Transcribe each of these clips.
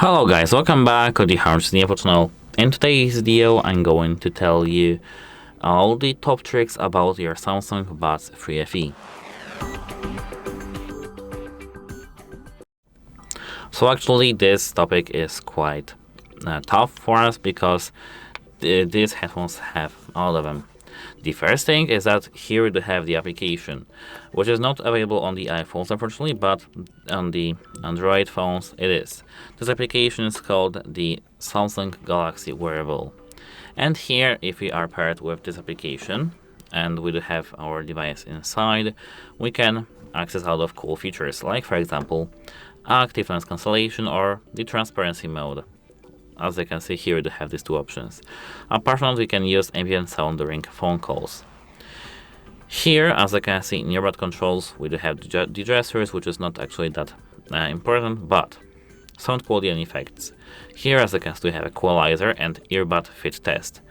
Hello guys, welcome back to the HardReset.Info channel. In today's video, I'm going to tell you all the top tricks about your Samsung Buds 3 FE. So actually this topic is quite tough for us because these headphones have all of them. The first thing is that here we have the application, which is not available on the iPhones unfortunately, but on the Android phones it is. This application is called the Samsung Galaxy Wearable. And here, if we are paired with this application and we do have our device inside, we can access a lot of cool features, like for example active noise cancellation or the transparency mode. As you can see here, we have these two options. Apart from that, we can use ambient sound during phone calls. Here, as you can see in earbud controls, we do have the gestures, which is not actually that important, but sound quality and effects. Here, as you can see, we have equalizer and earbud fit test.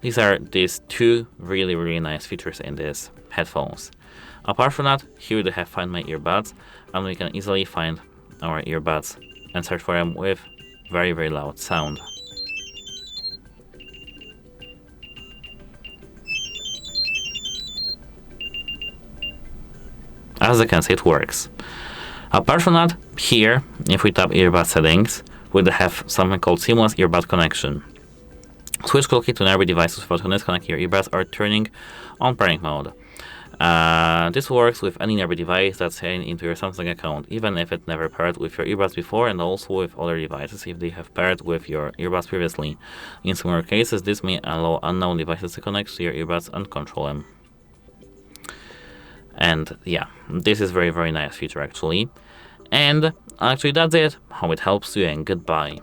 These are two really nice features in these headphones. Apart from that, here we do have Find My Earbuds, and we can easily find our earbuds and search for them with very loud sound. As you can see, it works. Apart from that, here, if we tap earbud settings, we have something called Seamless Earbud Connection. Switch quickly to nearby devices without disconnecting your earbuds or turning on pairing mode. This works with any nearby device that's signed into your Samsung account, even if it never paired with your earbuds before, and also with other devices if they have paired with your earbuds previously. In similar cases, this may allow unknown devices to connect to your earbuds and control them. And yeah, this is very nice feature actually. And actually that's it. Hope it helps you, and goodbye.